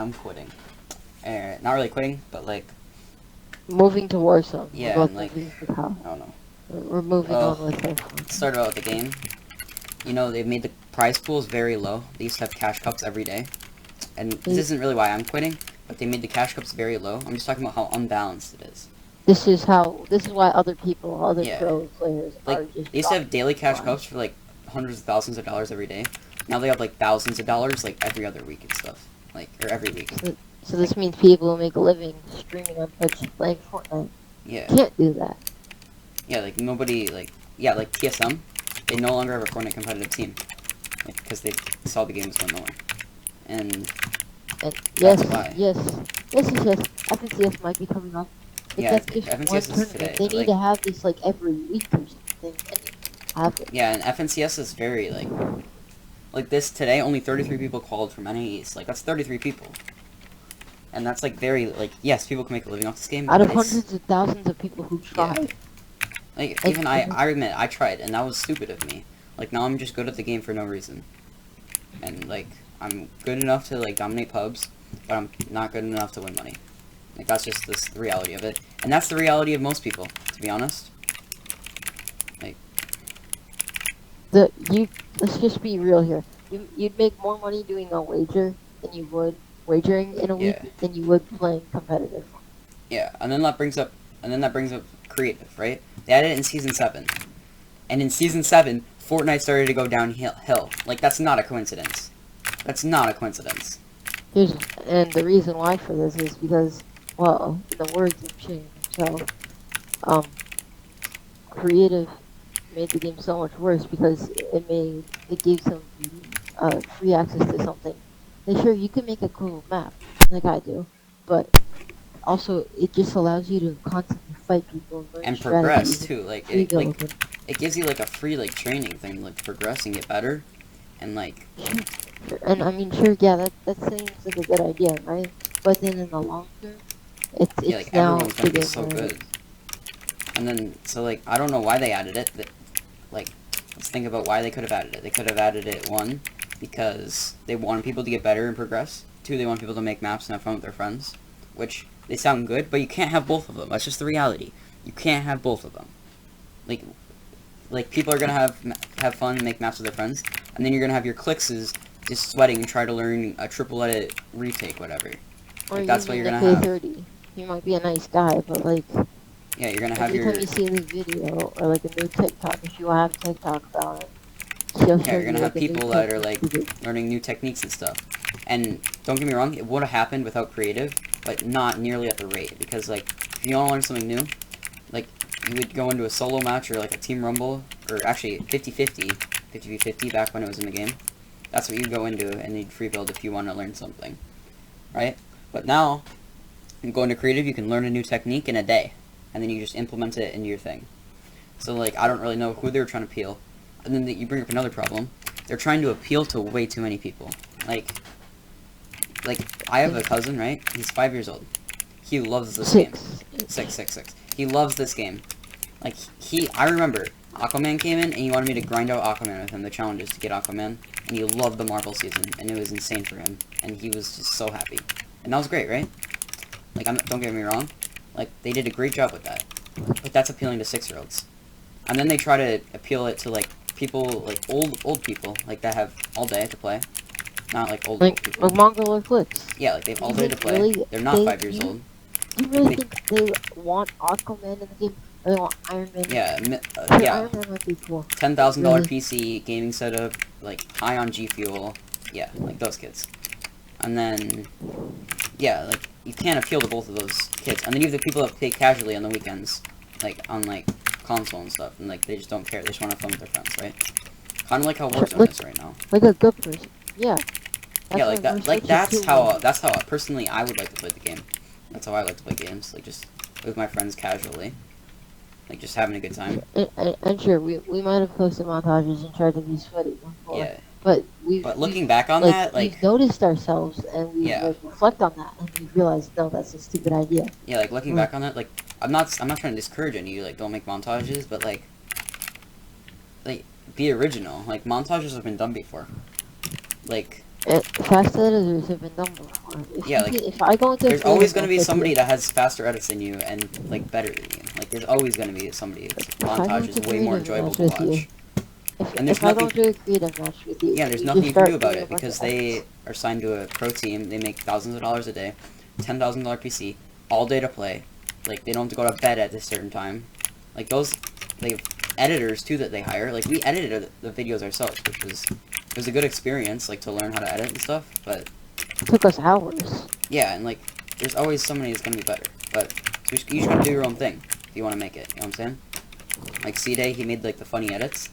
I'm quitting. Not really quitting, but like Moving to Warsaw. yeah, We're and both like moving to Cal. I don't know. We're moving Well, on with our let's fun. start about the game. You know, they've made the prize pools very low. They used to have cash cups every day. And this isn't really why I'm quitting, but they made the cash cups very low. I'm just talking about how unbalanced it is. This is why other people, other Yeah. pro players Like, are just they used to have dropping daily cash flies. cups for like hundreds of thousands of dollars every day. Now they have like thousands of dollars like every other week and stuff. Like, or every week. So Like, this means people will make a living streaming on Twitch playing Fortnite. yeah. Can't do that. Yeah, like nobody, like, yeah, like TSM, they no longer have a Fortnite competitive team. Like, because they saw the game was going nowhere. And And that's yes, why. yes, yes, yes, yes. FNCS might be coming up, but Yeah, that's just one FNCS is tournament. today. They But need like, to have this like every week or something, and have it. yeah, and FNCS is very, like this today, only 33 people called from NA East. Like, that's 33 people. And that's, like, very, like, yes, people can make a living off this game, Out but of it's, hundreds of thousands of people who yeah. tried, Like, and, even and I admit, I tried, and that was stupid of me. Like, now I'm just good at the game for no reason. And, like, I'm good enough to, like, dominate pubs, but I'm not good enough to win money. Like, that's just the reality of it. And that's the reality of most people, to be honest. Like, let's just be real here. You'd make more money doing a wager than you would wagering in a week yeah. than you would playing competitive. Yeah, and then that brings up creative, right? They added it in Season 7. And in Season 7, Fortnite started to go downhill. Like, that's not a coincidence. That's not a coincidence. And the reason why for this is because, well, in the words of Chxin himself, um, creative made the game so much worse because it gave some free access to something. Like, sure, you can make a cool map like I do, but also it just allows you to constantly fight people and learn And progress, strategies and too. Like, free build. And it gives you, like, a free, like, training thing, like, progress and get better. And, like, and I mean, sure, yeah, that seems like a good idea, right? But then in the long term, yeah, it's like, now everyone's gonna be getting so where good. And then, so, like, I don't know why they added it. Like, let's think about why they could have added it. They could have added it, one, because they wanted people to get better and progress. Two, they want people to make maps and have fun with their friends. Which, they sound good, but you can't have both of them. That's just the reality. You can't have both of them. Like people are gonna have fun and make maps with their friends, and then you're gonna have your Chx's just sweating and try to learn a triple edit retake, whatever. or Like, that's what using you're the gonna have. K30. You might be a nice guy, but like Yeah, you're gonna have every your time you see a new video or like a new TikTok, if you have TikTok about it, she'll yeah, show you're you gonna have like a new people that are technique like to do. learning new techniques and stuff. And don't get me wrong, it would have happened without creative, but not nearly at the rate. Because like, if you want to learn something new, like you would go into a solo match or like a team rumble, or actually 50-50, 50v50 back when it was in the game. That's what you'd go into, and you'd free build if you want to learn something, right? But now, you go into creative, you can learn a new technique in a day, and then you just implement it into your thing. So like, I don't really know who they were trying to appeal. And then you bring up another problem. They're trying to appeal to way too many people. Like I have a cousin, right? He's 5 years old. He loves this game. 6. He loves this game. Like, I remember, Aquaman came in, and he wanted me to grind out Aquaman with him, the challenges to get Aquaman, and he loved the Marvel season, and it was insane for him, and he was just so happy. And that was great, right? Like, don't get me wrong, like, they did a great job with that. But that's appealing to 6-year-olds. And then they try to appeal it to, like, people, like, old people, like, that have all day to play. Not, like, old people. Like Mongol or Flicks. Yeah, like, they have all You day to think play. really They're not 5 years you old. you Like, really think they want Aquaman in the game? Or they want Iron Man? yeah, yeah. Iron Man might be cool. $10,000 Really? PC, gaming setup, like, high on G Fuel. Yeah, like, those kids. And then, yeah, like, you can't appeal to both of those kids. And then you have the people that play casually on the weekends, like, on, like, console and stuff, and, like, they just don't care. They just want to have fun with their friends, right? Kind of like how Warzone is right now. Like a good person. Yeah. Yeah, like that. Like, that's how personally I would like to play the game. That's how I like to play games. Like, just with my friends casually. Like, just having a good time. And sure, we might have posted montages and tried to be sweaty before. Yeah. But looking back on that, like, we've noticed ourselves and we yeah. like reflect on that and we realize no, that's a stupid idea. Yeah, like, looking back on that, like, I'm not trying to discourage any of you, like, don't make montages, but, like, be original. Like, montages have been done before. Like, Fast editors have been done before. Yeah, like, If I go into a there's always creative going to match be with somebody you, that has faster edits than you and, like, better than you. Like, there's always going to be somebody. if I go Montage is into a way more creative enjoyable match to with you, watch. And there's if I go nothing, into a creative match with you, yeah, and there's you nothing just you can do start about doing a it bunch of because edits, they are signed to a pro team. They make thousands of dollars a day, $10,000 PC, all day to play. Like, they don't have to go to bed at a certain time. Like, they have editors too that they hire. Like, we edited the videos ourselves, which was, it was a good experience, like, to learn how to edit and stuff. But it took us hours. yeah, and like, there's always somebody that's gonna be better. But so you just gotta do your own thing if you want to make it. You know what I'm saying? Like C-Day, he made like the funny edits.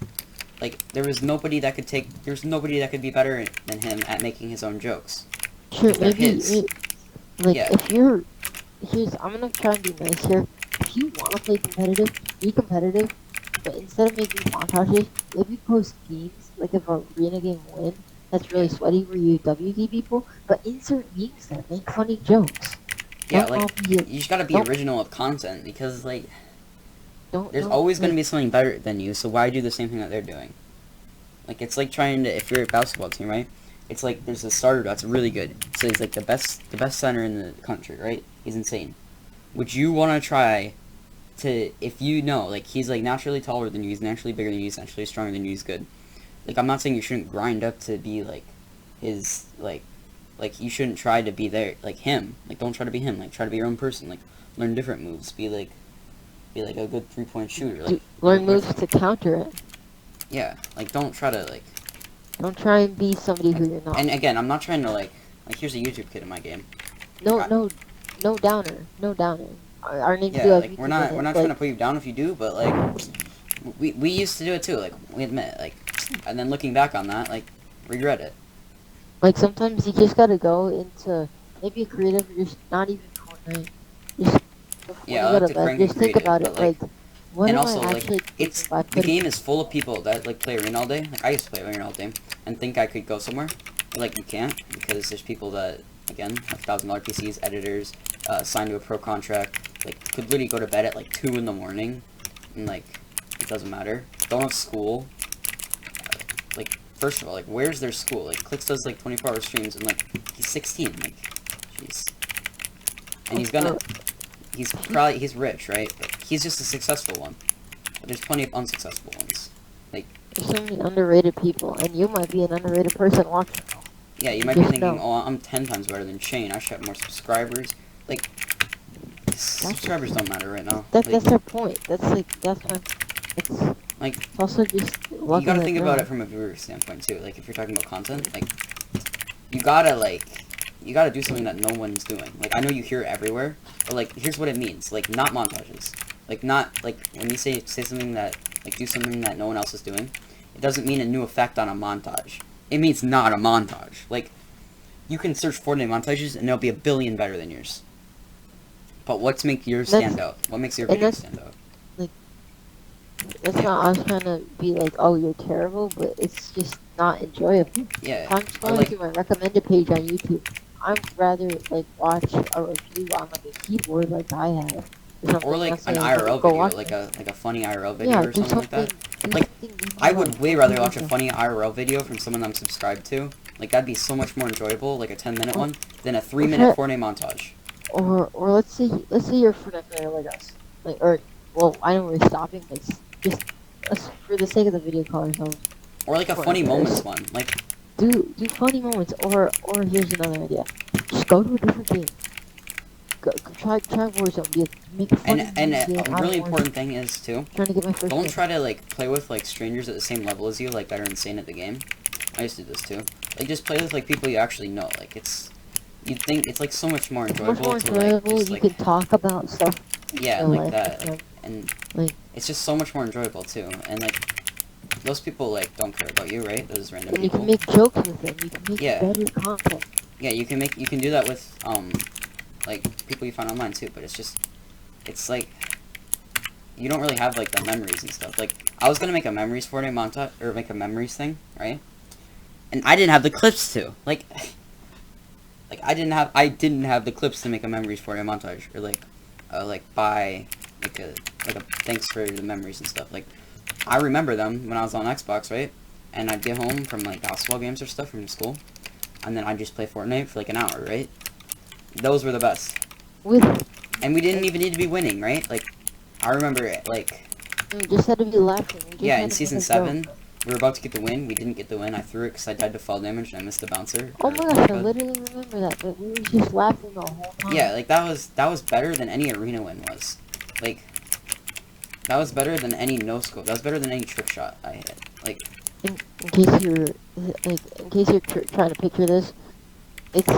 Like, there's nobody that could be better than him at making his own jokes. Sure, They're his. like, Yeah, I'm gonna try and be nice here. If you want to play competitive, be competitive, but instead of making montages, maybe post games, like if a arena game win, that's really yeah, sweaty where you WD people, but insert memes there, make funny jokes. yeah. Don't Like, all be, you just gotta be don't, original with content because like, there's don't, always gonna like, be something better than you. So why do the same thing that they're doing? Like, it's like trying to, if you're a basketball team, right? It's like there's a starter that's really good. So he's like the best center in the country, right? He's insane. Would you want to try to, if you know, like, he's like naturally taller than you, he's naturally bigger than you, he's naturally stronger than you, he's good. Like, I'm not saying you shouldn't grind up to be like his, like you shouldn't try to be there like him. Like, don't try to be him. Like, try to be your own person. Like, learn different moves. Be like a good 3-point shooter. Like, learn moves to counter it. yeah. Like, don't try to like. Don't try and be somebody who you're not. And again, I'm not trying to like here's a YouTube kid in my game. No, I, no downer, no downer. Our names yeah, do have like YouTube we're not in it, trying to put you down if you do, but like we used to do it too. Like, we admit, like, and then looking back on that, like, regret it. like sometimes you just gotta go into maybe a creative or just not even Fortnite. Just before Yeah, you I go like to to bed, crank and just think creative, about but it. like, What and am also I like actually it's by the putting? game is full of people that like play arena all day. Like, I used to play arena all day and think I could go somewhere, but like you can't because there's people that again have $1,000 PCs, editors, signed to a pro contract, like could literally go to bed at like 2 in the morning, and like it doesn't matter. Don't have school. Like, first of all, like, where's their school? Like, Chxin does like 24-hour streams and like he's 16. Like, jeez. And he's rich, right? But he's just a successful one. But there's plenty of unsuccessful ones. Like, There's so many underrated people, and you might be an underrated person watching. yeah, you You might be just thinking, know. oh, I'm 10 times better than Chxin. I should have more subscribers. Like, subscribers don't matter right now. That's their point. That's my. It's Like, it's also just you luck of gotta the think draw. about it from a viewer standpoint, too. Like, if you're talking about content, like, you gotta do something that no one's doing. Like, I know you hear it everywhere, but, like, here's what it means. Like, not montages. Like, not, like, when you say something that, like, do something that no one else is doing, it doesn't mean a new effect on a montage. It means not a montage. Like, you can search Fortnite montages, and there'll be a billion better than yours. But what's make yours stand out? What makes your video stand out? Like that's not us trying to be like, oh, you're terrible, but it's just not enjoyable. Yeah. If I'm scrolling through my recommended page on YouTube, I'd rather like watch a review on like a keyboard like I have. Or like an IRL video, like a funny IRL video yeah, or something like that. do Like, something I would way rather watch a funny IRL video from someone I'm subscribed to. Like, that'd be so much more enjoyable, like a 10-minute one, than a 3-minute Fortnite montage. Or let's say you're a Fortnite player like us, like well I know we're stopping, but just for the sake of the video call ourselves. Or like a funny moments one. Like, do funny moments, or here's another idea. Just go to a different game. Go try Warzone. Make a funny and game a really important thing is too, trying to get my first don't game. try to like play with like strangers at the same level as you, like that are insane at the game. I used to do this too. Like, just play with like people you actually know. Like, you'd think it's like so much more enjoyable Much more to like enjoyable. just you like can talk about stuff. yeah, in like life that. with them. And Like it's just so much more enjoyable too. And like those people like don't care about you, right? Those random and you people. can make jokes with them. You can make Yeah. better content. Yeah, you can do that with like people you find online too, but it's like you don't really have like the memories and stuff. Like, I was gonna make a memories Fortnite montage or make a memories thing, right? And I didn't have the clips to like I didn't have the clips to make a memories Fortnite montage or like buy like a thanks for the memories and stuff. Like, I remember them when I was on Xbox, right? And I'd get home from like basketball games or stuff from school. and then I'd just play Fortnite for like an hour, right? Those were the best. With And we didn't even need to be winning, right? Like, I remember it, like, we just had to be laughing. We just yeah, had in to Season make a 7, joke. we were about to get the win. We didn't get the win. I threw it because I died to fall damage and I missed the bouncer. Oh Or my gosh, I touchpad. literally remember that, but we were just laughing the whole time. Yeah, like, that was better than any arena win was. Like, that was better than any no-scope. That was better than any trick shot I hit. Like, In case you're in case you're trying to picture this, it's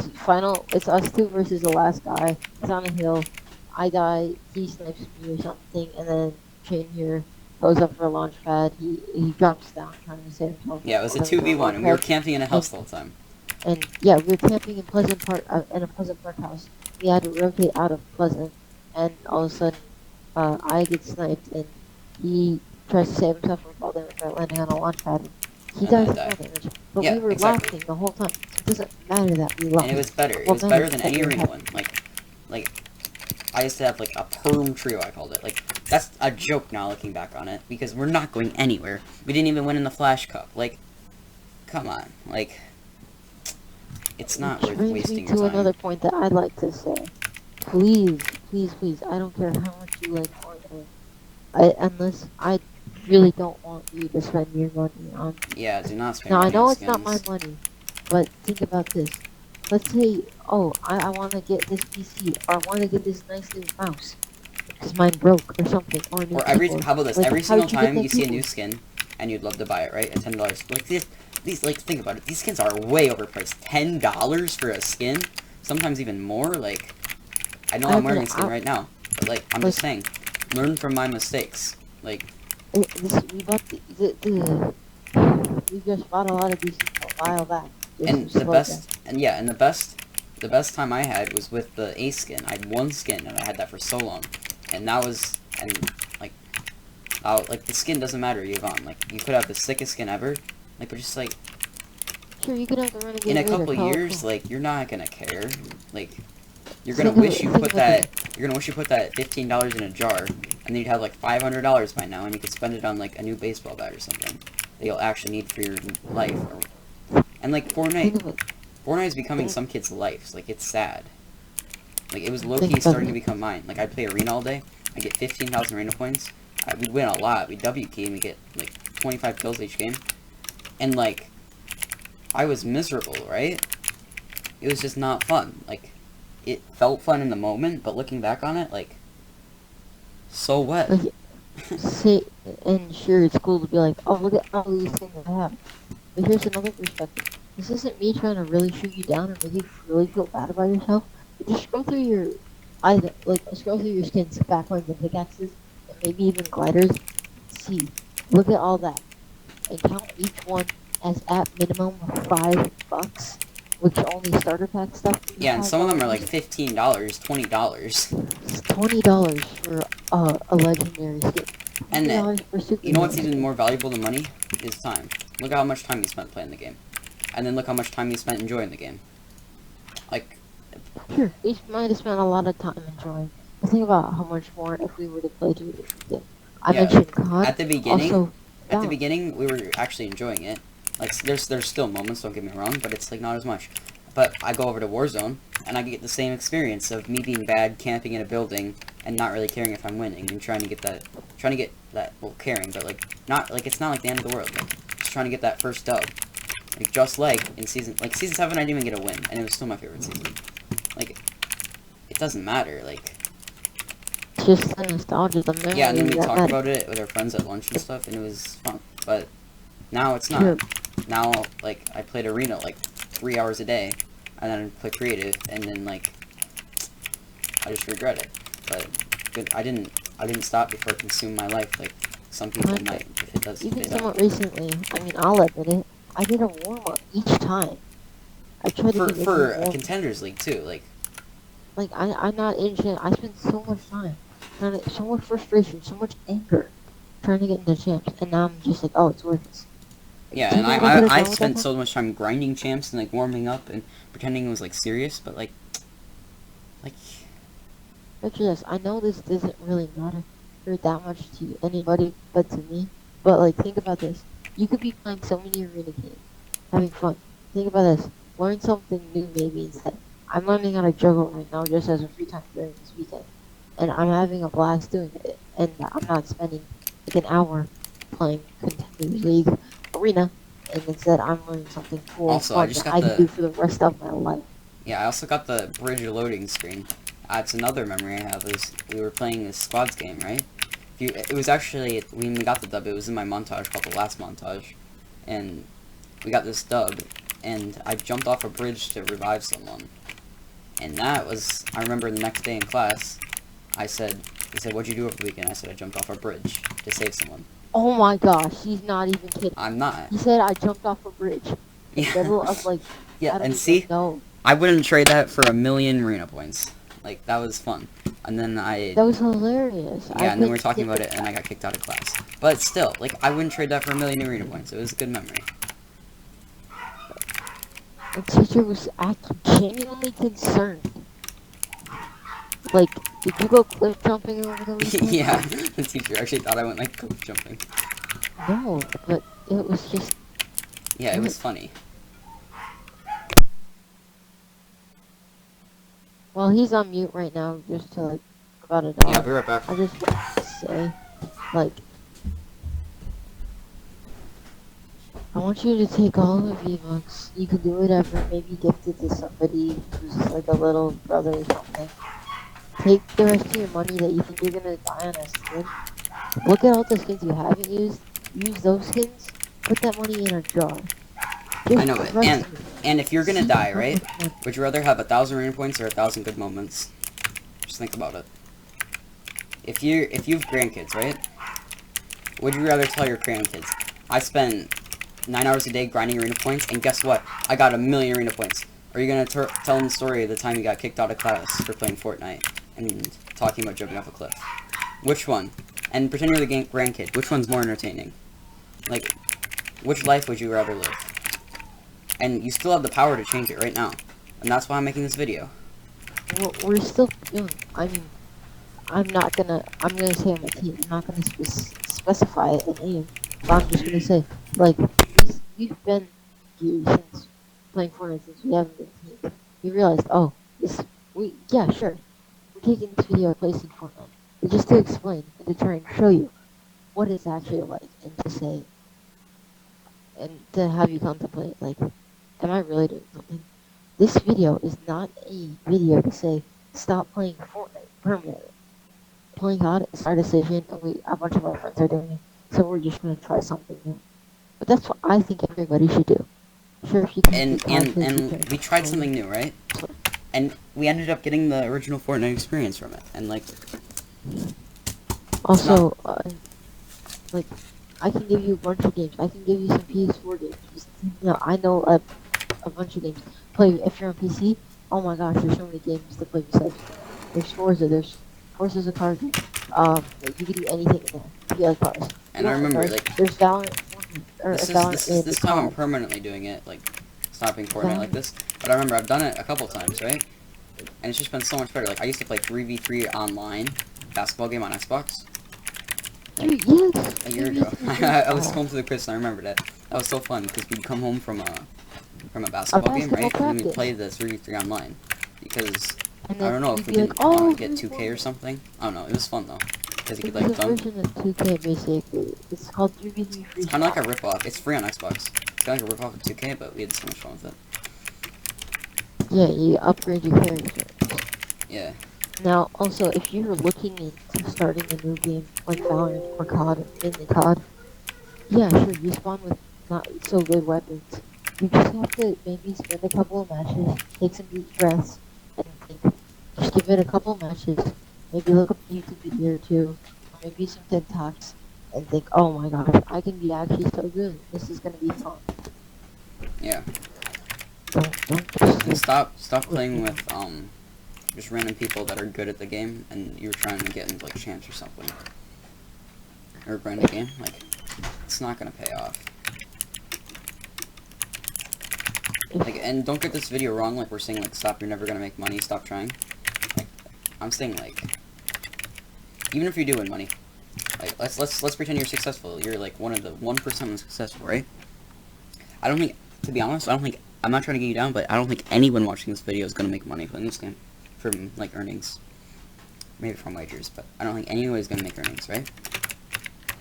us two versus the last guy. He's on a hill. I die. He snipes me or something, and then Chxin here goes up for a launch pad. He drops down trying to save himself. yeah, it was a Goes for 2v1, launch and we were pad. camping in a house the whole time. And yeah, we were camping in in a Pleasant Park house. We had to rotate out of Pleasant, and all of a sudden, I get sniped, and he tries to save himself from fall damage by landing on a launch pad. He And then dies I from die. fall damage, but Yeah, we were exactly. laughing the whole time. So it doesn't matter that we laughed. And it was better. It What was better matters than is that any you're arena happy. one. Like, I used to have, like, a perm trio, I called it. Like, that's a joke now, looking back on it, because we're not going anywhere. We didn't even win in the Flash Cup. Like, come on. Like, it's not Which worth brings me wasting to your time. another point that I'd like to say. Please, please, please, I don't care how much you like Fortnite. Unless I really don't want you to spend your money on. Yeah, do not spend Now your I money on know it's not my skins. money, but think about this. Let's say, oh, I want to get this PC, or I want to get this nice new mouse, because mine broke or something, or a new Or keyboard. how about this? Like, Every how single did you get time that you see a keyboard? new skin, and you'd love to buy it, right? At $10. Like, these, like, think about it. These skins are way overpriced. $10 for a skin? Sometimes even more? Like, I know I'm wearing a skin right now, but, like, I'm just saying, learn from my mistakes. Like, We bought we just bought a lot of these a while back. and the best time I had was with the A skin. I had one skin, and I had that for so long. And that was, and, like, like, the skin doesn't matter, Yvonne. Like, you could have the sickest skin ever, like, but just, like, Sure, you could have the renegade in a later, couple Call of years, Cthulhu. like, you're not gonna care. Like, you're Think gonna of wish it- you think put about that, this. you're gonna wish you put that $15 in a jar, and then you'd have, like, $500 by now, and you could spend it on, like, a new baseball bat or something that you'll actually need for your life. And, like, Think of it. Fortnite is becoming Think- some kids' lives. Like, it's sad. Like, it was Think low-key about starting to it. become mine. Like, I'd play arena all day, I'd get 15,000 arena points, we'd win a lot, we'd W key, and we'd get, like, 25 kills each game. And, like, I was miserable, right? It was just not fun. Like, it felt fun in the moment, but looking back on it, like, so what? Like, say, and sure, it's cool to be like, oh, look at all these things I have. But here's another perspective. This isn't me trying to really shoot you down and make you really feel bad about yourself. But just scroll through your, scroll through your skins, backlinks, and pickaxes, and maybe even gliders. See, look at all that, and count each one as at minimum $5, which only starter pack stuff. Yeah, and some of them are like $5. $15, $20. It's $20 for a legendary skin. And $20 for super you know what's rare even skin. more valuable than money? Is time. Look at how much time you spent playing the game. And then look how much time you spent enjoying the game. Like, Sure, we might have spent a lot of time enjoying. But think about how much more if we were to play two different games. I Yeah, mentioned COD. at the beginning, Also, we were actually enjoying it. Like, there's still moments, don't get me wrong, but it's, like, not as much. But I go over to Warzone, and I get the same experience of me being bad, camping in a building, and not really caring if I'm winning, and trying to get that, well, caring, but, like, not, like, it's not like the end of the world, like, just trying to get that first dub. Like, just like in Season 7, I didn't even get a win, and it was still my favorite season. Like, it doesn't matter, like, it's just the nostalgia, the memory yeah, and then we that talked matters. about it with our friends at lunch and stuff, and it was fun, but now it's not. Sure. Now, like, I played arena, like, 3 hours a day, and then I play creative, and then, like, I just regret it, but good, I didn't stop before it consumed my life, like, some people Kinda. might, if it does, if Even they don't. somewhat recently, I mean, I'll admit it, I did a warm-up each time. I tried to do For a a warm. contenders league, too, like, Like, I'm not in champ. I spent so much time, so much frustration, so much anger, trying to get into champs, and now I'm just like, oh, it's worth it. yeah, Do you and know what I could've I done with spent that so much time grinding champs and, like, warming up and pretending it was, like, serious, but, like, Picture this. I know this doesn't really matter that much to anybody but to me. But like, think about this. You could be playing so many arena games, having fun. Think about this. learn something new maybe instead. I'm learning how to juggle right now just as a free time during this weekend. And I'm having a blast doing it. And I'm not spending like an hour playing Contenders League Arena. And instead I'm learning something cool and Also, I fun just that got I can the do for the rest of my life. I also got the bridge loading screen. It's another memory I have is we were playing this squads game, right? It was actually, when we got the dub, it was in my montage called the last montage. And we got this dub, and I jumped off a bridge to revive someone. And that was, I remember the next day in class, he said, what'd you do over the weekend? I said, I jumped off a bridge to save someone. Oh my gosh, he's not even kidding. I'm not. He said I jumped off a bridge in the Yeah. middle of like, Yeah, I don't and even see, know. I wouldn't trade that for a million arena points. Like, that was fun. And then That was hilarious. yeah, and then we were talking about it, and I got kicked out of class. But still, like, I wouldn't trade that for a million arena points. It was a good memory. The teacher was genuinely concerned. Like, did you go cliff jumping over the weekend? Yeah, the teacher actually thought I went, like, cliff jumping. No, but it was just... Yeah, it was funny. Well, he's on mute right now, just to, like, about a Yeah, dog. I'll be right back. I just want to say, like... I want you to take all the V-Bucks. You can do whatever, maybe gift it to somebody who's like a little brother or something. Take the rest of your money that you think you're gonna buy on a skin. Look at all the skins you haven't used. Use those skins. Put that money in a jar. I know it. And if you're gonna die, right? Would you rather have 1,000 arena points or 1,000 good moments? Just think about it. If you have grandkids, right? Would you rather tell your grandkids, I spent 9 hours a day grinding arena points, and guess what? I got 1,000,000 arena points. Or are you gonna tell them the story of the time you got kicked out of class for playing Fortnite and talking about jumping off a cliff? Which one? And pretend you're the grandkid. Which one's more entertaining? Like, which life would you rather live? And you still have the power to change it right now. And that's why I'm making this video. Well, we're still young. I mean, I'm gonna say I'm a teen. I'm not gonna specify an age. But I'm just gonna say, like, we've been here since playing Fortnite since we haven't been teens. We realized, oh, yeah, sure. We're taking this video and placing Fortnite. But just to explain and to try and show you what it's actually like and to say, and to have you contemplate, like, am I really doing something? This video is not a video to say, stop playing Fortnite permanently. Playing COD is our decision, and a bunch of our friends are doing it, so we're just gonna try something new. But that's what I think everybody should do. Sure, if you can. And we tried something new, right? And we ended up getting the original Fortnite experience from it, and like. Also, like, I can give you a bunch of games. I can give you some PS4 games. I know a bunch of games. If you're on PC. Oh my gosh, there's so many games to play besides. There's Forza's a car game. You can do anything in there. If you like cars. And I remember, like, there's Valorant. This time I'm permanently doing it, like, stopping Fortnite like this. But I remember I've done it a couple times, right? And it's just been so much better. Like, I used to play 3v3 online basketball game on Xbox. Like, yes. a year ago. I was home for the Christmas, and I remember that. That was so fun, because we'd come home from a basketball game, right? And we'd play the 3v3 online. Because, I don't know, if we didn't want to get 2K or something. I don't know, it was fun, though. Because you could, like, dunk. It's a version of 2K, basically. It's called 3v3 Free. It's kind of like a ripoff. It's free on Xbox. It's kind of like a ripoff of 2K, but we had so much fun with it. Yeah, you upgrade your character. Yeah. Now, also, if you're looking into starting a new game like Valorant or COD, mainly COD, yeah, sure, you spawn with not so good weapons. You just have to maybe spend a couple of matches, take some deep breaths, and think. Just give it a couple of matches. Maybe look up a YouTube video or two, or maybe some TikToks, and think, oh my gosh, I can be actually so good. This is gonna be fun. Yeah. Don't And stop playing with just random people that are good at the game and you're trying to get into like chance or something. Or a brand new game, like it's not gonna pay off. Like, and don't get this video wrong, like we're saying like stop, you're never gonna make money, stop trying. Like, I'm saying like even if you do win money, like let's pretend you're successful. You're like one of the 1% successful, right? I don't think, to be honest, I don't think I'm not trying to get you down, but I don't think anyone watching this video is gonna make money playing this game from like earnings. Maybe from wagers, but I don't think anyone is gonna make earnings, right?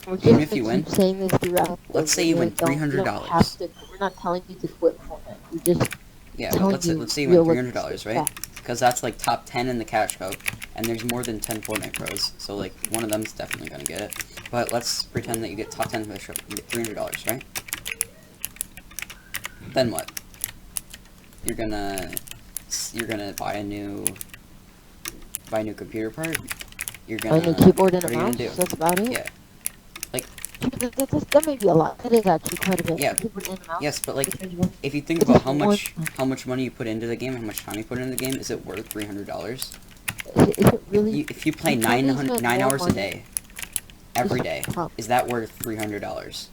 We're Even just if you gonna win, keep saying this throughout the let's say you video. win You don't have $300. to. We're not telling you to quit Fortnite. We're just Yeah, but telling let's say you win $300, right? Because that's like top 10 in the cash cup, and there's more than 10 Fortnite pros, so like one of them's definitely gonna get it. But let's pretend that you get top 10 cash cup, you get $300, right? Then what? You're gonna buy a new computer part. You're A gonna new keyboard and a what are you mouse. gonna do? That's about it. Yeah, like That may be a lot. That is actually quite a bit. yeah, A keyboard and a mouse. yes, but like Because if you think it's about just one. how much money you put into the game, how much time you put into the game, is it worth $300? Is it really? If you play you probably spend 9 more hours a money. day, every day, Problem. is that worth $300?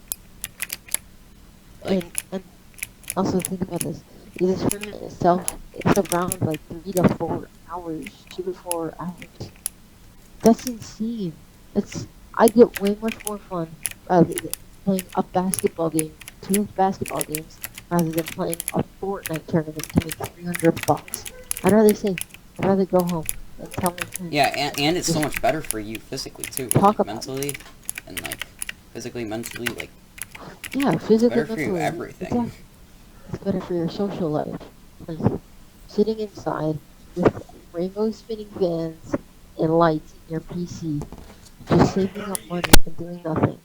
Like, And also think about this. This tournament itself, it's around like 3 to 4 hours, 2 to 4 hours. That's insane. I get way much more fun rather than playing a basketball game, 2 basketball games, rather than playing a Fortnite tournament to make $300. I'd rather go home and tell my friends. yeah, and it's so much better for you physically too, Talk like about mentally, and like physically, mentally, like yeah, it's physically, better for you mentally. everything. Exactly. It's better for your social life. Like sitting inside with rainbow spinning fans and lights in your PC, just saving up money and doing nothing.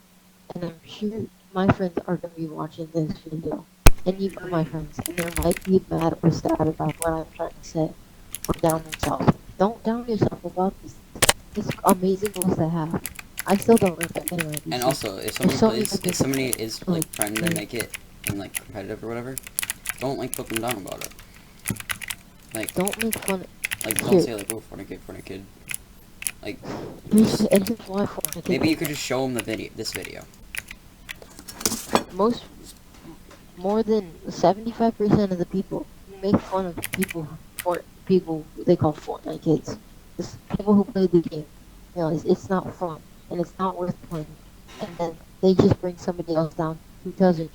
And I'm sure my friends are going to be watching this video. And you are my friends. And they might be mad or sad about what I'm trying to say. Or down themselves. Don't down yourself about this. It's amazing goals to have. I still don't like that anyway. And also, if somebody is like trying to make it in like competitive or whatever, don't like put them down about it. Like don't make fun. Like don't say like, oh, Fortnite kid. Like Here's why Fortnite maybe you could just show them this video. More than 75% of the people who make fun of people they call Fortnite kids. Just people who play the game realize it's not fun and it's not worth playing, and then they just bring somebody else down who doesn't.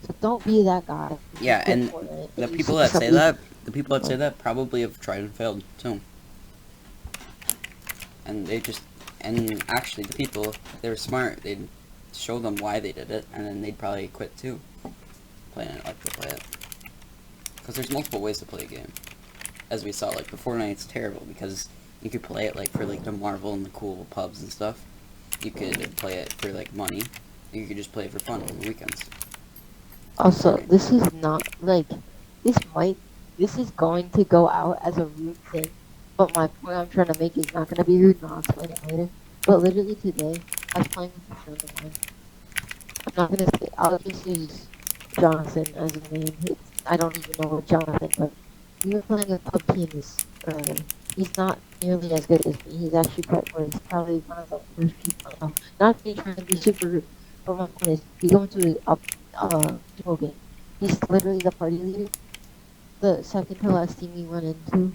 So don't be that guy. Yeah, and the people that say that probably have tried and failed too. And and actually the people, they were smart, they'd show them why they did it, and then they'd probably quit too, playing it like they play it. Because there's multiple ways to play a game. As we saw, like, the Fortnite's terrible, because you could play it, like, for, like, the Marvel and the cool pubs and stuff. You could play it for, like, money. You could just play it for fun on the weekends. Also, this is not, like, this is going to go out as a rude thing, but my point I'm trying to make is not going to be rude, and I'll explain it later. But literally today, I was playing with a friend of mine. I'm not going to say, I'll just use Jonathan as a name. I don't even know what Jonathan, but we were playing a PUBG earlier. He's not nearly as good as me. He's actually quite good. He's probably one of the worst people I know. Not me trying to be super rude, but my point is, we go into a duo game. He's literally the party leader. The second to last team we run into,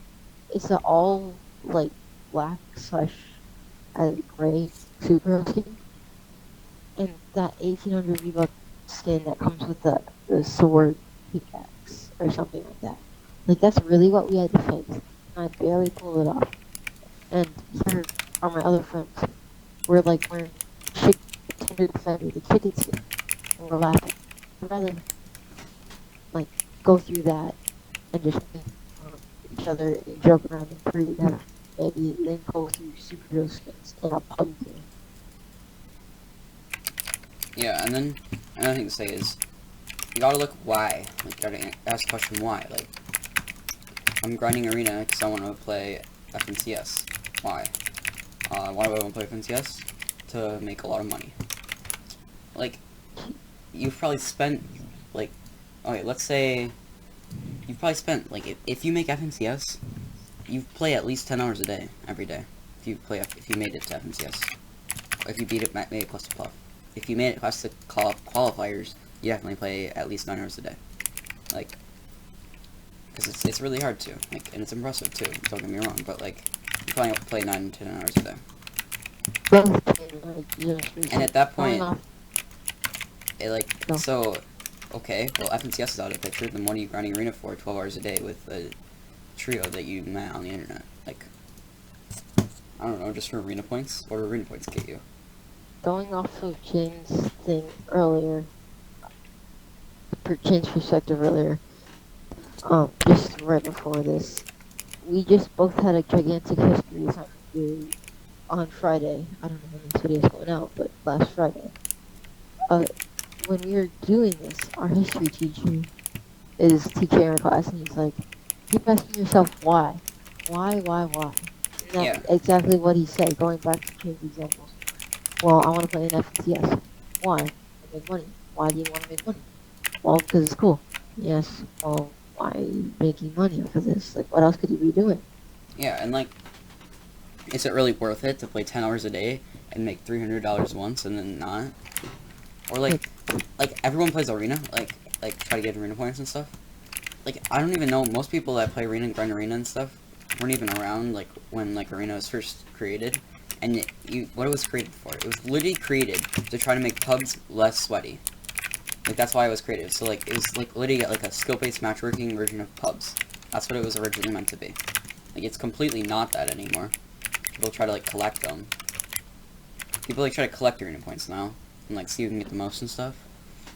it's an all, like, black / gray superhero skin. And that 1800 V-Buck skin that comes with the sword pickaxe or something like that. Like, that's really what we had to face. And I barely pulled it off. And here are my other friends. We're like wearing Tender Defender, the chicken skin. And we're laughing. I'd rather, like, go through that and just make fun of each other and joke around and create that. Maybe then go through superhero skins in a pub game. Yeah, and then another thing to say is, you gotta look why. Like, you gotta ask the question why. Like, I'm grinding arena because I want to play FNCS. Why? Why do I want to play FNCS? To make a lot of money. Like, you've probably spent, like, okay, let's say, you've probably spent, like, if you make FNCS, you play at least 10 hours a day, every day. If you made it to FNCS. Or if you made it plus the pluff. If you made it past the qualifiers, you definitely play at least 9 hours a day. Like, because it's really hard to, like, and it's impressive too, don't get me wrong, but, like, you probably play 9 to 10 hours a day. And at that point, it, like, so, Okay, well, FNCS is out of the picture. Then what are you grinding arena for 12 hours a day with a trio that you met on the internet? Like, I don't know, just for arena points? What do arena points get you? Going off of Chxin's thing earlier, Chxin's perspective earlier, just right before this, we just both had a gigantic history assignment due on Friday. I don't know when this video is going out, but last Friday. When we were doing this, our history teacher is teaching our class, and he's like, keep asking yourself why. Why? And Yeah. that's exactly what he said, going back to Chxin's examples. Well, I want to play an FNCS. Why? To make money. Why do you want to make money? Well, because it's cool. Yes. Well, why are you making money off of this? Like, what else could you be doing? Yeah, and like, is it really worth it to play 10 hours a day and make $300 once and then not? Or like everyone plays arena, like try to get arena points and stuff. Like, I don't even know, most people that play arena and grind arena and stuff weren't even around, like, when, like, arena was first created. And what it was created for? It was literally created to try to make pubs less sweaty. Like, that's why it was created. So, like, it was, like, literally, like, a skill-based matchworking version of pubs. That's what it was originally meant to be. Like, it's completely not that anymore. People try to, like, collect them. People, like, try to collect arena points now. And, like, see who can get the most and stuff.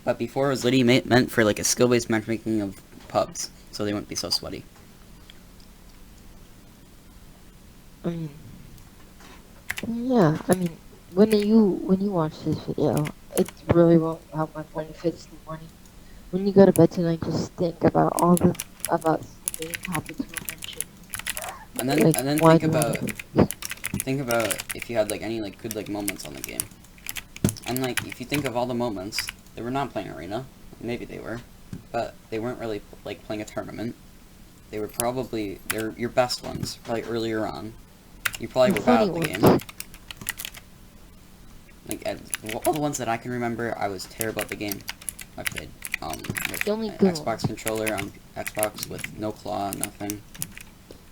But before, it was literally meant for, like, a skill-based matchmaking of pubs. So they wouldn't be so sweaty. I mean, yeah. I mean, when you watch this video, it really won't help my point if it's the morning. When you go to bed tonight, just think about about the main topics we mentioned. And then Like, and then why think about if you had like any like good like moments on the game. And like if you think of all the moments, they were not playing arena. Maybe they were, but they weren't really like playing a tournament. They were probably your best ones, probably earlier on. You probably were bad at the game. Like all the ones that I can remember, I was terrible at the game. I played with The only an good Xbox controller on Xbox with no claw, nothing.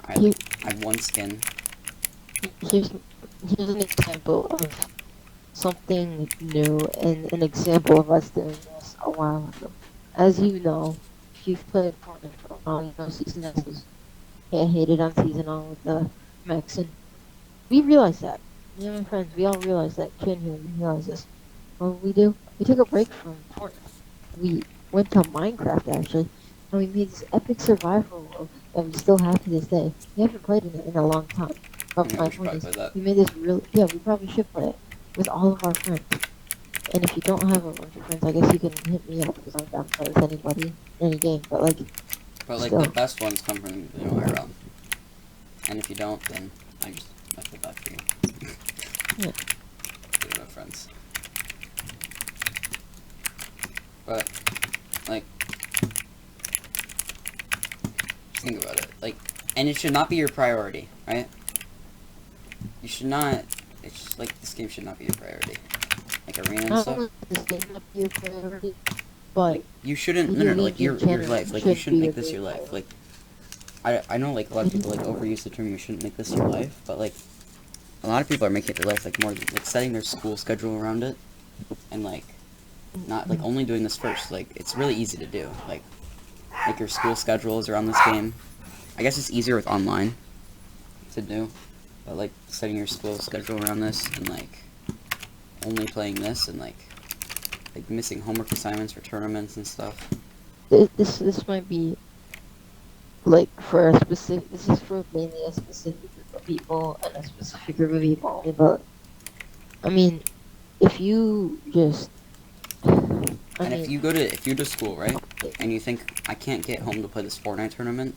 I had one skin. here's an example of something new and an example of us doing this a while ago. As you know, if you've played Fortnite for a while, you know Season S was hated on Season on with the Chxin. We realized that. Me and my friends, we all realized that. Chxin here, we realized this. What did we do? We took a break from Fortnite. We went to Minecraft actually, and we made this epic survival world that we still have to this day. We haven't played in it in a long time. But Yeah, my we should point probably is, play that. we made this real. Yeah, we probably should play it with all of our friends. And if you don't have a bunch of friends, I guess you can hit me up because I'm down to play with anybody, any game. But like, But still. the best ones come from IRL. And if you don't, then I feel bad for you. Yeah. You don't have friends. But like, just think about it. Like, and it should not be your priority, right? You should not. It's just, like this game should not be your priority. Like arena and Not stuff. only does this game not be your priority, but Like you shouldn't. No, video no, like games your in life. general Like you shouldn't shouldn't be make this your life. priority. Like I know like a lot of people like overuse the term you shouldn't make this your life, but like a lot of people are making it their life like more like setting their school schedule around it, and like not like only doing this first. Like it's really easy to do. Like your school schedules around this game. I guess it's easier with online to do, but like setting your school schedule around this and like only playing this and like missing homework assignments for tournaments and stuff. This might be like for a specific. This is for mainly a specific group of people and a specific group of people. But I mean, if you just, And if you go to school, right, and you think I can't get home to play this Fortnite tournament,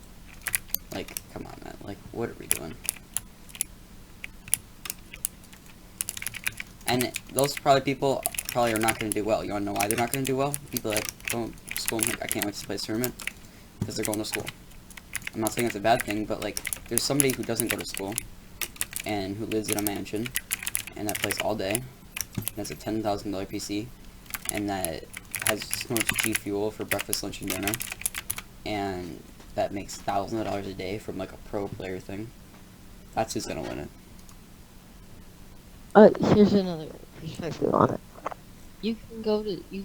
like come on, man, like what are we doing? And those people probably are not going to do well. You want to know why they're not going to do well? People like go to school and think I can't wait to play this tournament because they're going to school. I'm not saying it's a bad thing, but like there's somebody who doesn't go to school and who lives in a mansion and that plays all day and has a $10,000 PC and that has snorts G Fuel for breakfast, lunch, and dinner and that makes thousands of dollars a day from like a pro player thing. That's who's gonna win it. here's another perspective on it. you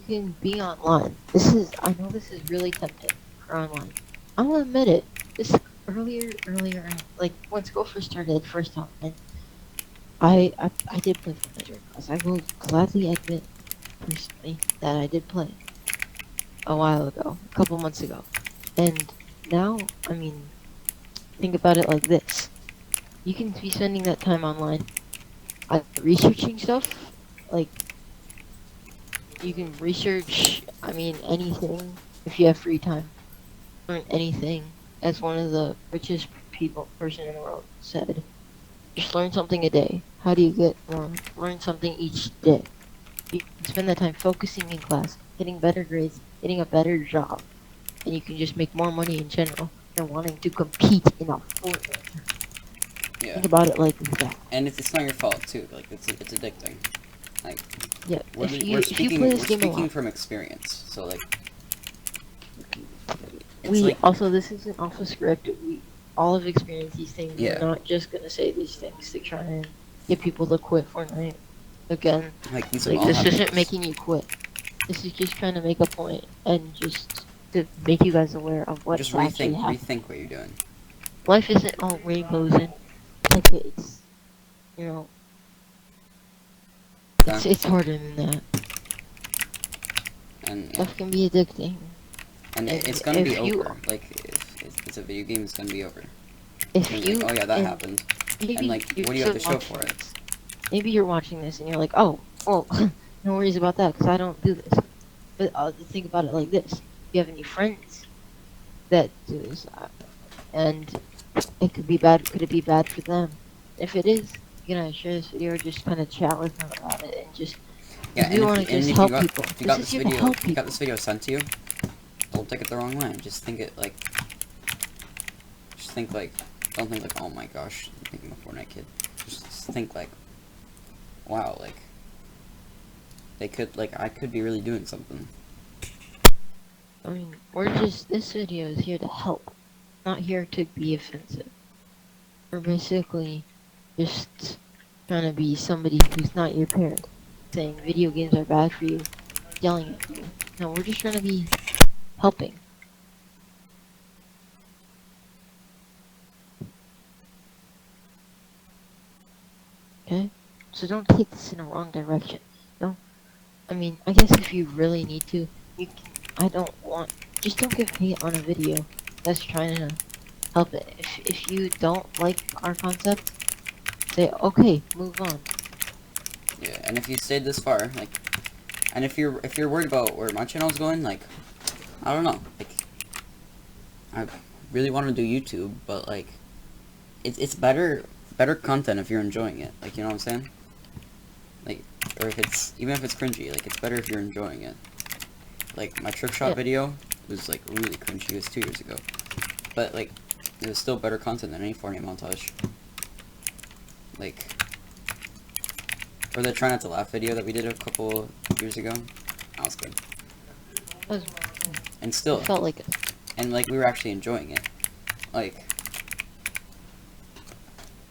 can be online. I know this is really tempting for online. I'm gonna admit it. This earlier, like when school first started, first online, I did play Fortnite during class. I will gladly admit personally that I did play a while ago, a couple months ago, and now, I mean, think about it like this: you can be spending that time online, researching stuff, like you can research, I mean, anything if you have free time. Learn anything. As one of the richest person in the world said, just learn something a day. How do you get more? Learn something each day. You can spend that time focusing in class, getting better grades, getting a better job, and you can just make more money in general than wanting to compete in a Fortnite. Yeah. Think about it like that. And it's not your fault too. Like it's addicting. Like Yeah, if you play we're this game a speaking lot, from experience. So like it's we like also this isn't off a script. We all have experienced these things. We're yeah. not just gonna say these things to try and get people to quit Fortnite. Again, Like these have like all this happened to isn't us. making you quit. This is just trying to make a point and just to make you guys aware of Just what's actually happening. rethink what you're doing. Life isn't all rainbows and cupcakes. You know, Okay? it's harder than that. And yeah. Stuff can be addicting. And And it's gonna be over. Like if it's a video game, it's gonna be over. It's if gonna be like, you oh yeah, that and happened. And maybe like, you're what do you have still to show watching for it? this. Maybe you're watching this and you're like, oh, well, no worries about that because I don't do this. But think about it like this: if you have any friends that do this, and it could be bad. Could it be bad for them? If it is, you're gonna share this video or just kind of chat with them about it and just Yeah, because we want to just help people. if you This got is this here to video help if you got people. this video sent to you, don't take it the wrong way. Just think like, don't think like, oh my gosh, I'm thinking of a Fortnite kid. Just think like, wow, like I could be really doing something. I mean, this video is here to help, not here to be offensive. We're basically just trying to be somebody who's not your parent, saying video games are bad for you, yelling at you. No, we're just trying to be helping. Okay? So don't take this in the wrong direction. Don't. I mean, I guess if you really need to, you can. I don't want. Just don't give hate on a video that's trying to help it. If you don't like our concept, say okay, move on. Yeah, and if you stayed this far, like, and if you're worried about where my channel's going, like, I don't know, like, I really want to do YouTube, but like, it's better content if you're enjoying it, like, you know what I'm saying? Like, or if it's even if it's cringy, like, it's better if you're enjoying it. Like my trick shot video was like really cringy. It was 2 years ago, but like, it was still better content than any Fortnite montage. Like, or the try not to laugh video that we did a couple years ago. That was good. That was, And still, it felt like it. and like we were actually enjoying it. Like,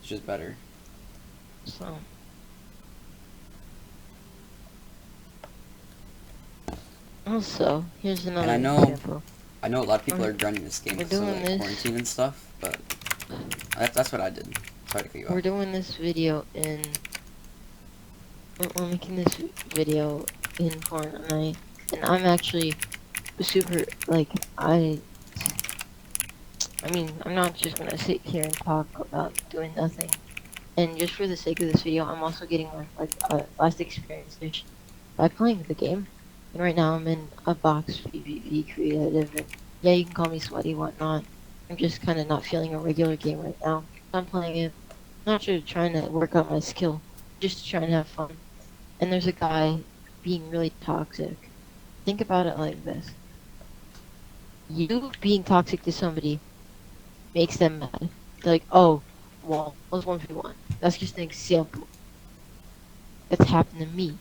it's just better. So. Also, here's another And example. I know a lot of people are grinding this game We're because of doing like this. quarantine and stuff, but that's what I did. Sorry to cut you We're off. doing this video in. We're making this video in Fortnite, and I'm actually super like I mean, I'm not just gonna sit here and talk about doing nothing. And just for the sake of this video, I'm also getting my last experience by playing the game. And right now I'm in a box PvP creative. And yeah, you can call me sweaty, whatnot. I'm just kind of not feeling a regular game right now. I'm playing it, not just trying to work out my skill, just trying to have fun. And there's a guy being really toxic. Think about it like this: you being toxic to somebody makes them mad. They're like, oh, well, let's 1v1. That's just an example. That's happened to me.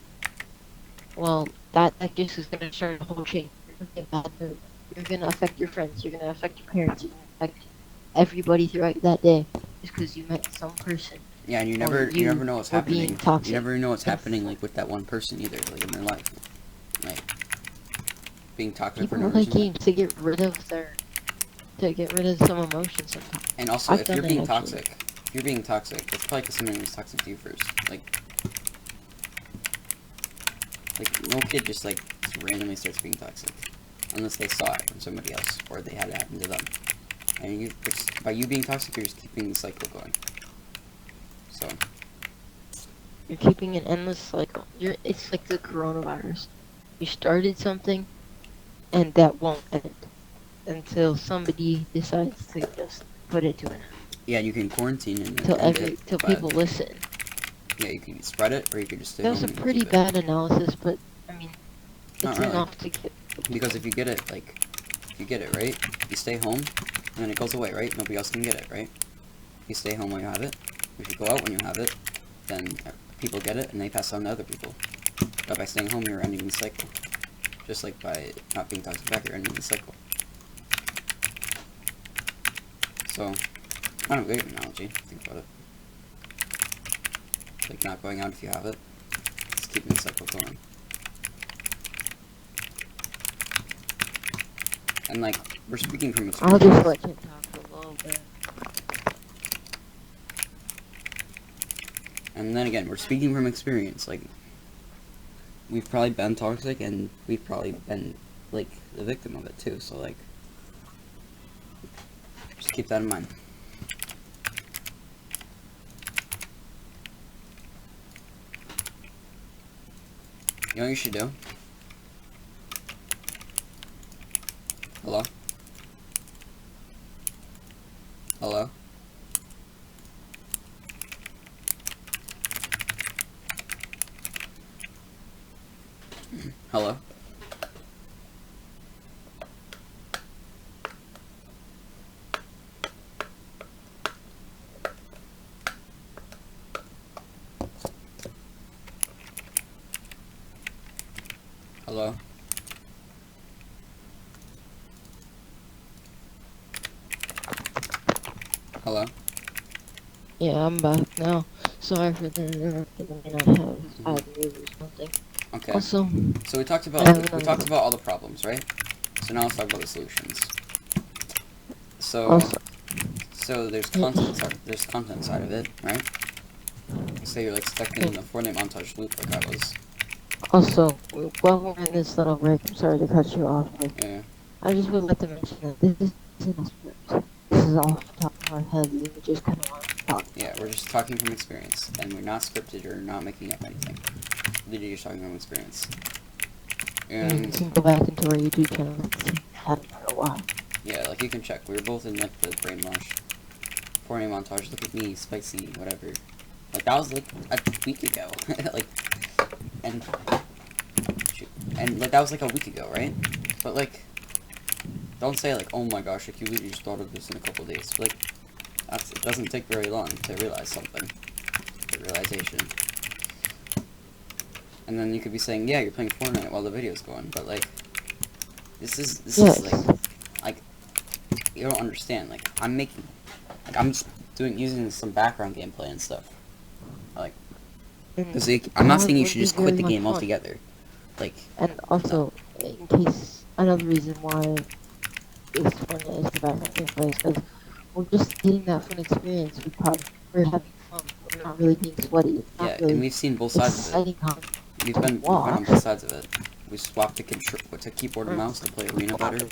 Well, that just is gonna start a whole chain. You're gonna get bad mood. You're gonna affect your friends. You're gonna affect your parents. You're gonna affect everybody throughout that day just because you met some person. Yeah, and you never know what's happening. You never know what's happening like with that one person either, like in their life. being toxic for People no play reason. games to get rid of some emotion sometimes. And also, I've if you're done that being actually. toxic, it's probably because someone was toxic to you first. Like no kid just like randomly starts being toxic, unless they saw it from somebody else or they had it happen to them. And by you being toxic, you're just keeping the cycle going. So You're keeping an endless cycle. It's like the coronavirus. You started something, and that won't end until somebody decides to just put it to an end. yeah, you can quarantine and then end it, Till but people listen. yeah, you can spread it or you can just stay That home was a and pretty keep it. bad analysis, but I mean, Not it's really, enough to get. because if you get it, right, you stay home, and then it goes away, right? Nobody else can get it, right? You stay home when you have it. If you go out when you have it, then people get it and they pass on to other people. But by staying home, you're ending the cycle. Just like by not being toxic back, you're ending the cycle. So, kind of a great analogy, think about it. Like not going out if you have it, just keeping the cycle going. And like, we're speaking from I'll experience. just let you talk for a little bit. And then again, we're speaking from experience. Like, we've probably been toxic and we've probably been, like, the victim of it too. So, like, just keep that in mind. You know what you should do? Hello? Hello? Hello? Hello? Hello? Yeah, I'm back now. Sorry for the interruption. I may not have bad news or something. Okay. Also, So we talked I about have another. all the problems, right? So now let's talk about the solutions. So Also, there's content side of it, right? Say you're like stuck in the Fortnite montage loop like I was. also, while we're in this little break, I'm sorry to cut you off, but Yeah. I just would like to mention that this isn't a script. This is off the top of our heads, and we just kind of want to talk. Yeah, we're just talking from experience, and we're not scripted or not making up anything. Literally just talking from experience. I mean, you And can go back into our YouTube channel and have it for a while. yeah, like you can check. We were both in like the brainwash Fortnite montage. Look at me, spicy, whatever. Like that was like a week ago. like, and like that was like a week ago, right? But like, don't say like, oh my gosh, like you literally just thought of this in a couple days. Like, it doesn't take very long to realize something. The realization. And then you could be saying, yeah, you're playing Fortnite while the video's going, but like, this is like, you don't understand. Like, I'm just using some background gameplay and stuff. Like, because I'm not saying you should just quit the game altogether. Like, and also, in case another reason why it's fun is the background gameplay is because we're just getting that fun experience. We're having fun. We're not really being sweaty. It's not yeah, really and we've seen both sides of it. exciting content We've to been watch. on both sides of it. We swapped to keyboard and mouse to play Arena better.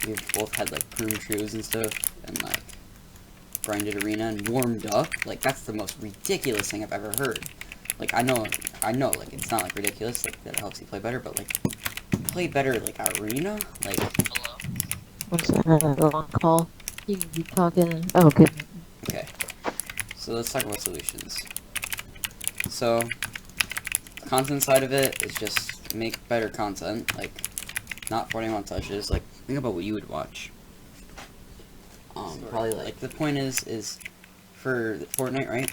We've both had like prune shoes and stuff, and like grinded Arena and warmed up. Like that's the most ridiculous thing I've ever heard. Like I know, like it's not like ridiculous, like that helps you play better, but like play better like Arena, like. Once I had a long call, you can keep talking. Oh, good. Okay, so let's talk about solutions. So, the content side of it is just make better content, like not 41 touches. Like think about what you would watch. Probably like the point is for Fortnite, right?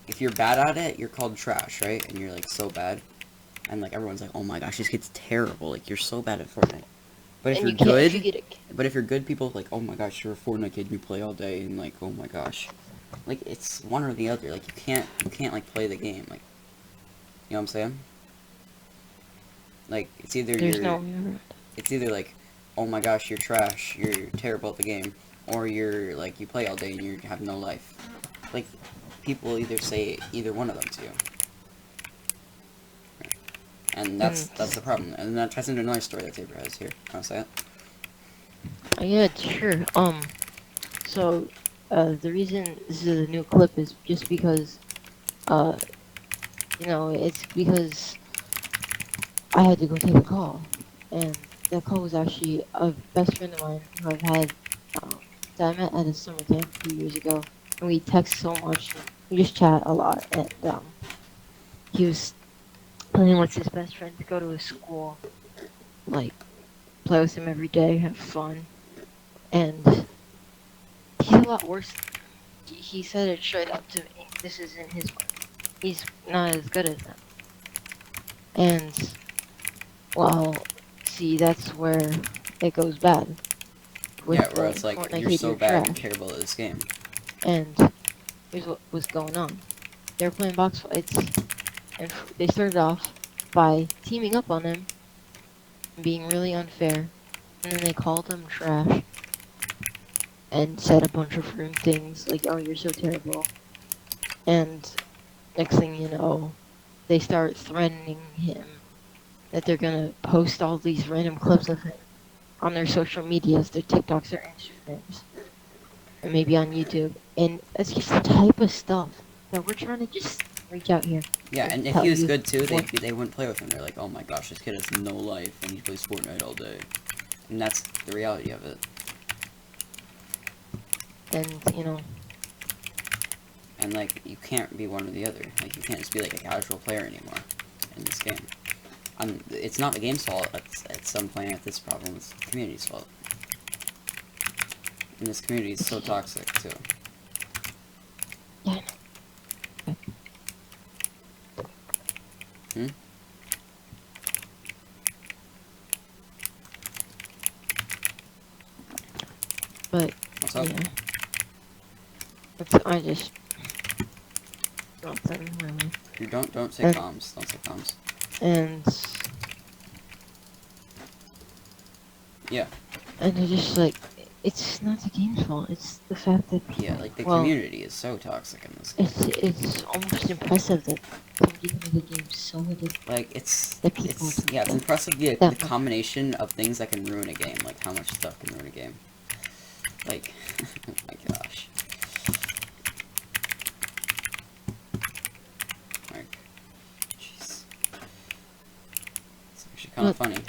If you're bad at it, you're called trash, right? And you're like so bad, and like everyone's like, oh my gosh, this kid's terrible. Like you're so bad at Fortnite. But if you're good, people like, oh my gosh, you're a Fortnite kid, you play all day, and like, oh my gosh, like it's one or the other. Like you can't like play the game. Like, you know what I'm saying? Like it's either There's you're, no. it's either like, oh my gosh, you're trash, you're terrible at the game, or you're like you play all day and you have no life. Like people either say either one of them to you, and And that's the problem. And that ties into another story that Tabor has here. Can I say it? yeah, sure. So, the reason this is a new clip is just because, uh, it's because I had to go take a call, and that call was actually a best friend of mine who I've had, that I met at a summer camp a few years ago, and we text so much, and we just chat a lot, and he was planning with his best friend to go to his school, like play with him every day, have fun, and he's a lot worse. He said it straight up to me. This isn't his work. He's not as good as them. And, well, see, that's where it goes bad. Yeah, With where the it's like Fortnite you're kid, so you're bad, you're trash. terrible at this game. And here's what was going on. They were playing box fights, and they started off by teaming up on him, and being really unfair, and then they called him trash, and said a bunch of rude things, like, oh, you're so terrible. And next thing you know, they start threatening him that they're gonna post all these random clips of him on their social medias, their TikToks or Instagrams, or maybe on YouTube. And that's just the type of stuff that we're trying to just reach out here Yeah, and and if tell he was you good too, what. they wouldn't play with him. They're like, oh my gosh, this kid has no life and he plays Fortnite all day. And that's the reality of it. And And like, you can't be one or the other. Like, you can't just be like a casual player anymore in this game. It's not the game's fault. At some point, at this problem, it's the community's fault. And this community is so toxic too. Yeah, Hmm? but What's up? yeah, I just nothing really. You don't say And comms. Don't say comms. and Yeah. and it's just like it's not the game's fault. It's the fact that Yeah, people. like the Well, community is so toxic in this game. it's almost impressive that somebody can make a game so addictive Like it's that people do yeah, it's impressive the that much. combination of things that can ruin a game. Like how much stuff can ruin a game. Like, oh my gosh. Like, jeez. It's actually kind of But funny.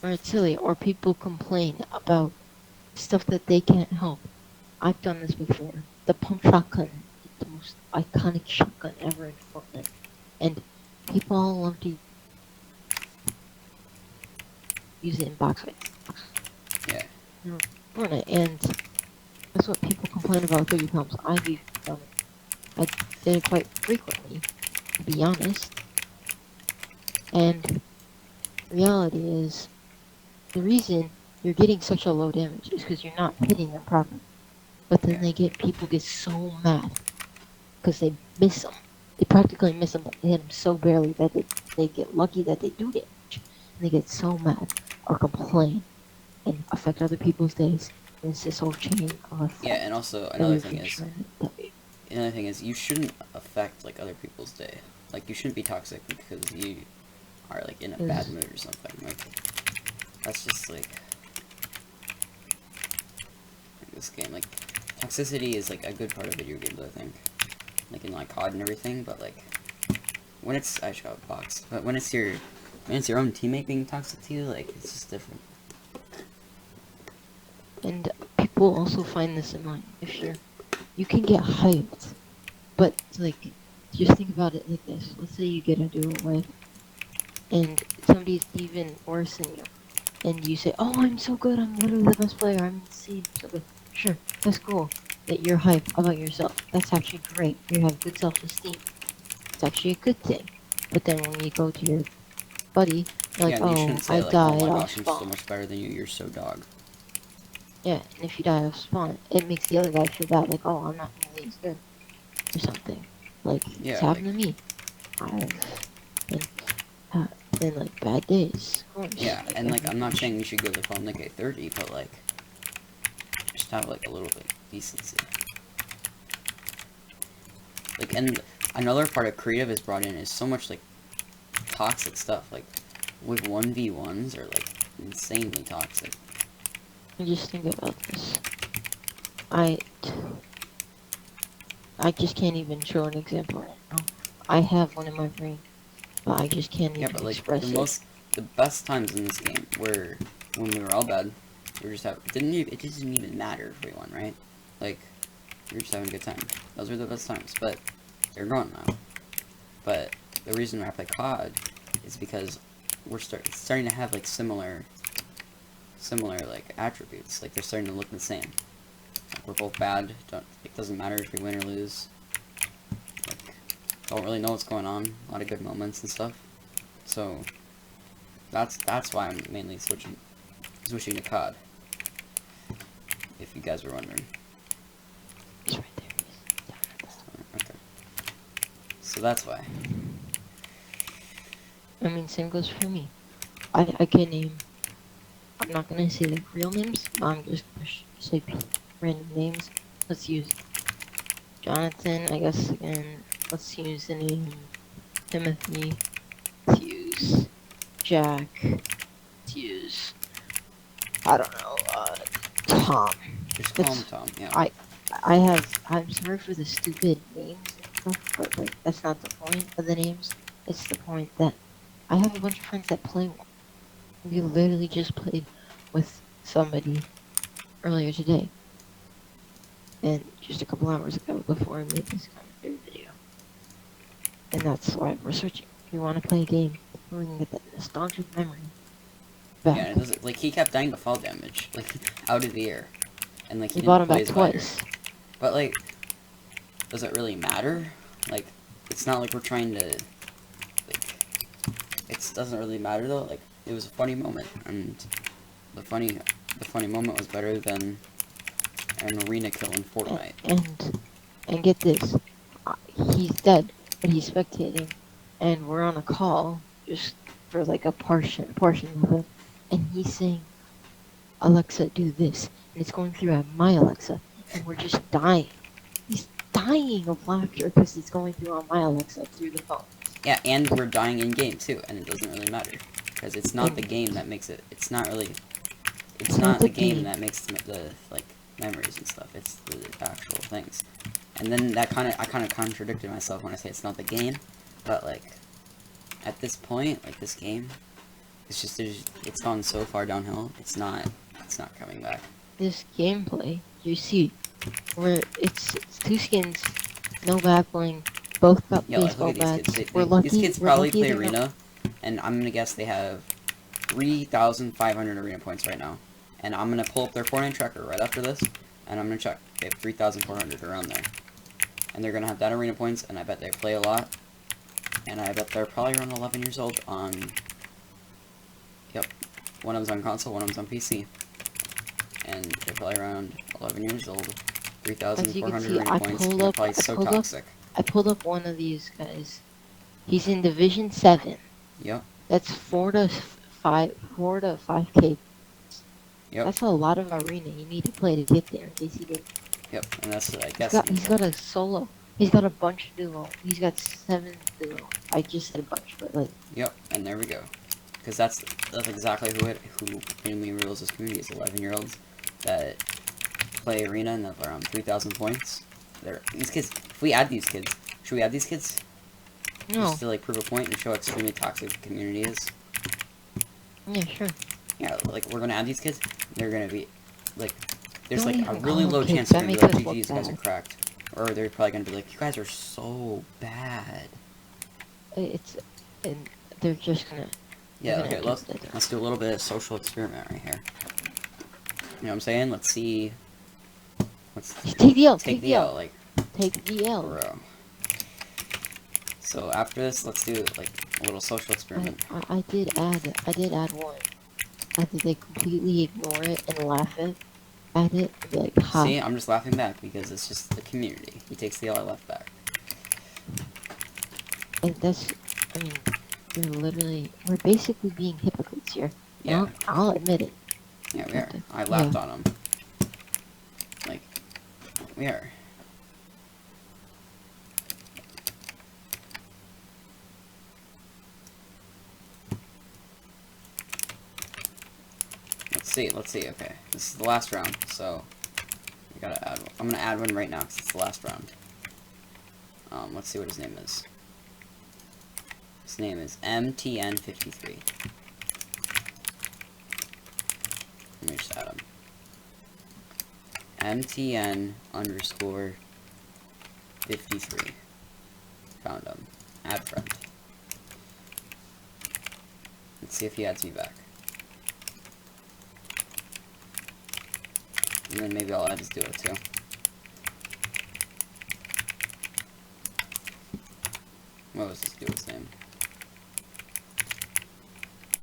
Or it's silly, or people complain about stuff that they can't help. I've done this before. The pump shotgun is the most iconic shotgun ever in Fortnite, and people all love to use it in box fights. Yeah. Fortnite, and that's what people complain about 30 pumps. I've even done it. I did it quite frequently, to be honest. And reality is, the reason you're getting such a low damage is because you're not hitting them properly. But then people get so mad because they miss them. They practically miss them, but they hit them so barely that they get lucky that they do damage. And they get so mad or complain and affect other people's days. And it's this whole chain of effect. Yeah, and also another thing is you shouldn't affect like other people's day. Like you shouldn't be toxic because you are like in a bad mood or something. Like that's just like this game. Like toxicity is like a good part of video games, I think. Like in like COD and everything, but like when it's I just got a box. But when it's your own teammate being toxic to you, like it's just different. And people also find this annoying. If you can get hyped, but like just think about it like this. Let's say you get a duo wife, and somebody's even worse than you, and you say, "Oh, I'm so good. I'm literally the best player. I'm insane. So good." Sure, that's cool that you're hyped about yourself. That's actually great. You have good self-esteem. It's actually a good thing. But then when you go to your buddy, you're like, Yeah, and you "Oh, shouldn't say I like, "Oh died my off gosh, I'm so spawn." much better than you. You're so dog." Yeah, and if you die off spawn, it makes the other guy feel bad, like, "Oh, I'm not nearly as good," or something. Like, Yeah, it's happened like to me. I've within like bad days. Of course. Yeah, and like I'm not saying you should go to home like a 30, but like just have like a little bit of decency. Like, and another part of creative is brought in is so much like toxic stuff. Like with 1v1s are like insanely toxic. Just think about this. I just can't even show an example right now. I have one in my brain, but I just can't even but like express the best times in this game were when we were all bad. We were just it didn't even matter if we won, right? Like we were just having a good time. Those were the best times, but they're gone now. But the reason why I play COD is because we're starting to have like similar like attributes. Like they're starting to look the same. Like, we're both bad. It doesn't matter if we win or lose. Like, don't really know what's going on. A lot of good moments and stuff. So that's why I'm mainly switching to COD. If you guys were wondering. It's right there. Okay. So that's why. I mean, same goes for me. I can name. I'm not gonna say the real names. I'm just gonna say random names. Let's use Jonathan. I guess again. Let's use the name Timothy. Let's use Jack. Let's use I don't know. Tom. Just call him Tom. Yeah. I'm sorry for the stupid names and stuff, but like that's not the point of the names. It's the point that I have a bunch of friends that play one. We literally just played with somebody earlier today. And just a couple hours ago before I made this commentary video. And that's why we're switching. We want to play a game where we can get that nostalgic memory back. Yeah, it doesn't, like he kept dying to fall damage, like out of the air, and like he we bought him didn't play back his fighter. twice. But like, does it really matter? Like, it's not like we're trying to. Like, it doesn't really matter though. Like, it was a funny moment, and the funny moment was better than an arena kill in Fortnite. And get this, he's dead, but he's spectating, and we're on a call just for like a portion of it, and he's saying, "Alexa, do this," and it's going through on my Alexa, and we're just dying. He's dying of laughter because it's going through on my Alexa through the phone. Yeah, and we're dying in game too, and it doesn't really matter because it's not the game that makes it. It's not really. It's not the game that makes the like memories and stuff. It's the actual things. And then I kind of contradicted myself when I say it's not the game, but like at this point, like this game, it's gone so far downhill. It's not coming back. This gameplay, you see, where it's two skins, no backbling, both got baseball bats. These kids probably play arena, and I'm gonna guess they have 3,500 arena points right now. And I'm gonna pull up their Fortnite tracker right after this, and I'm gonna check. They have 3,400 around there, and they're gonna have that arena points. And I bet they play a lot, and I bet they're probably around 11 years old on. Yep, one of them's on console, one of them's on PC, and they're probably around 11 years old. 3,400 arena points. And they're probably so toxic. I pulled up one of these guys. He's in Division 7. Yep. That's 4 to 5K. Yep. That's a lot of arena you need to play to get there in case you get. Yep, and that's I guess. He's got a solo. He's got a bunch of duo. He's got 7 duo. I just said a bunch, but like. Yep, and there we go. Because that's exactly who mainly rules this community is 11-year-olds that play arena and they're around 3,000 points. These kids. If we add these kids, should we add these kids? No. Just to like prove a point and show how extremely toxic the community is. Yeah, sure. Yeah, like we're gonna add these kids. They're gonna be like, there's Don't like a even really call low them chance kids. they're gonna be That like, makes GG, us these look guys are bad. cracked, or they're probably gonna be like, you guys are so bad. And they're just gonna. Yeah, okay, let's do a little bit of social experiment right here. You know what I'm saying? Let's see. Take the L. Take the L, like. Take the L. Bro. So after this, let's do like a little social experiment. I did add one. After they completely ignore it and laugh at it, and be like, ha. See, I'm just laughing back because it's just the community. He takes the L, I laugh back. And that's, I mean, we're basically being hypocrites here. You Yeah. know, I'll admit it. Yeah, we are. But, I yeah. laughed on him. Like, we are. Let's see, okay. This is the last round, so we gotta add one. I'm gonna add one right now, because it's the last round. Let's see what his name is. His name is MTN53. Let me just add him. MTN underscore 53. Found him. Add friend. Let's see if he adds me back. And then maybe I'll add his duo too. What was this duo's name?